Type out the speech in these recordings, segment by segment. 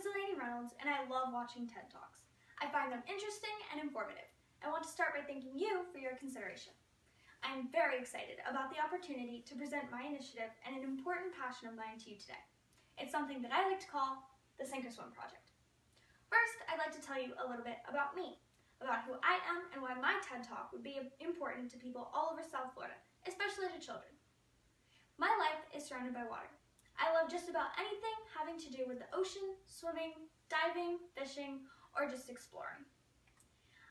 is Elaine Reynolds, and I love watching TED Talks. I find them interesting and informative. I want to start by thanking you for your consideration. I am very excited about the opportunity to present my initiative and an important passion of mine to you today. It's something that I like to call the Sink or Swim Project. First, I'd like to tell you a little bit about me, about who I am and why my TED Talk would be important to people all over South Florida, especially to children. My life is surrounded by water. I love just about anything having to do with the ocean, swimming, diving, fishing, or just exploring.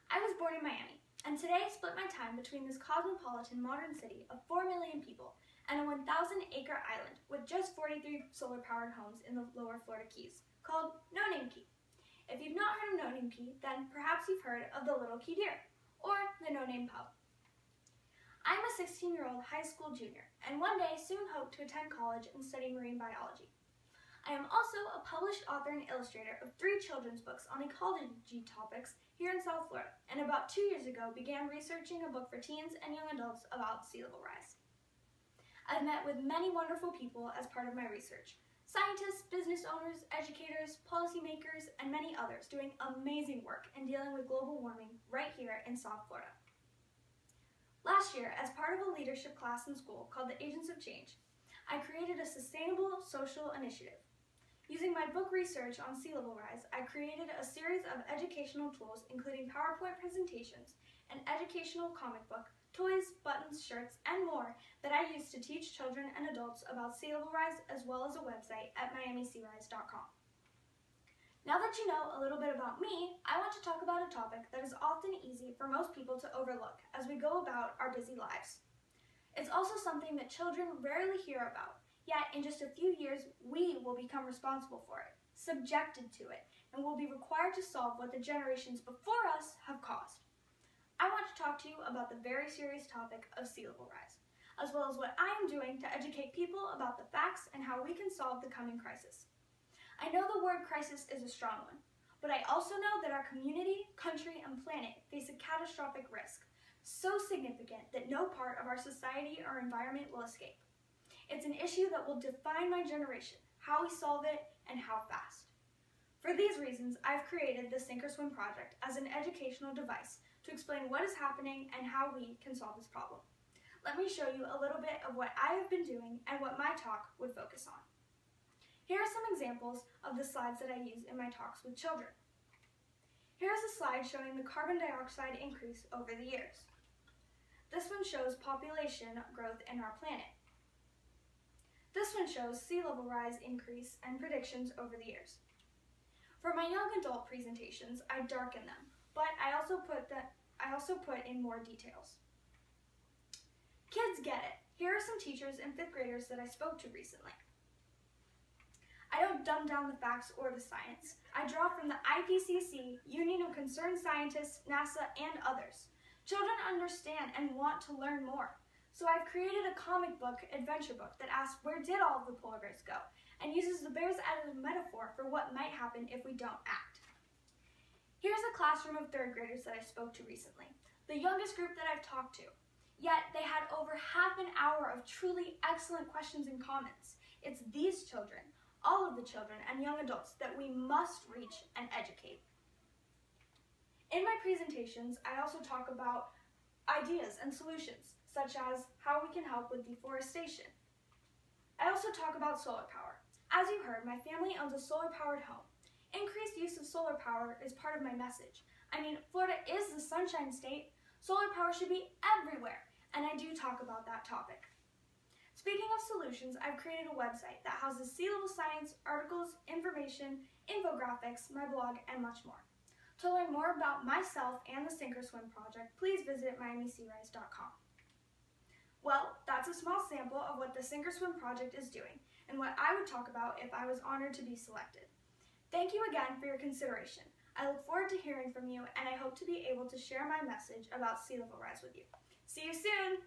I was born in Miami, and today split my time between this cosmopolitan modern city of 4 million people and a 1,000-acre island with just 43 solar-powered homes in the lower Florida Keys, called No Name Key. If you've not heard of No Name Key, then perhaps you've heard of the Little Key Deer, or the No Name Pub. I'm a 16-year-old high school junior, and one day soon hope to attend college and study marine biology. I am also a published author and illustrator of 3 children's books on ecology topics here in South Florida, and about 2 years ago began researching a book for teens and young adults about sea level rise. I've met with many wonderful people as part of my research: scientists, business owners, educators, policymakers, and many others doing amazing work in dealing with global warming right here in South Florida. Last year, as part of a leadership class in school called the Agents of Change, I created a sustainable social initiative. Using my book research on sea level rise, I created a series of educational tools including PowerPoint presentations, an educational comic book, toys, buttons, shirts, and more that I use to teach children and adults about sea level rise, as well as a website at miamisearise.com. Now that you know a little bit about me, I want to talk about a topic that is often easy for most people to overlook as we go about our busy lives. It's also something that children rarely hear about, yet in just a few years we will become responsible for it, subjected to it, and will be required to solve what the generations before us have caused. I want to talk to you about the very serious topic of sea level rise, as well as what I am doing to educate people about the facts and how we can solve the coming crisis. I know the word crisis is a strong one, but I also know that our community, country, and planet face a catastrophic risk, so significant that no part of our society or environment will escape. It's an issue that will define my generation, how we solve it, and how fast. For these reasons, I've created the Sink or Swim Project as an educational device to explain what is happening and how we can solve this problem. Let me show you a little bit of what I have been doing and what my talk would focus on. Here are some examples of the slides that I use in my talks with children. Here is a slide showing the carbon dioxide increase over the years. This one shows population growth in our planet. This one shows sea level rise increase and predictions over the years. For my young adult presentations, I darken them, but I also put in more details. Kids get it. Here are some teachers and 5th graders that I spoke to recently. I don't dumb down the facts or the science. I draw from the IPCC, Union of Concerned Scientists, NASA, and others. Children understand and want to learn more. So I've created a comic book, adventure book, that asks where did all of the polar bears go, and uses the bears as a metaphor for what might happen if we don't act. Here's a classroom of 3rd graders that I spoke to recently, the youngest group that I've talked to. Yet they had over half an hour of truly excellent questions and comments. It's these children, all of the children and young adults, that we must reach and educate. In my presentations, I also talk about ideas and solutions, such as how we can help with deforestation. I also talk about solar power. As you heard, my family owns a solar-powered home. Increased use of solar power is part of my message. I mean, Florida is the Sunshine State. Solar power should be everywhere, and I do talk about that topic. Speaking of solutions, I've created a website that houses sea level science, articles, information, infographics, my blog, and much more. To learn more about myself and the Sink or Swim Project, please visit miamisearise.com. Well, that's a small sample of what the Sink or Swim Project is doing, and what I would talk about if I was honored to be selected. Thank you again for your consideration. I look forward to hearing from you, and I hope to be able to share my message about sea level rise with you. See you soon!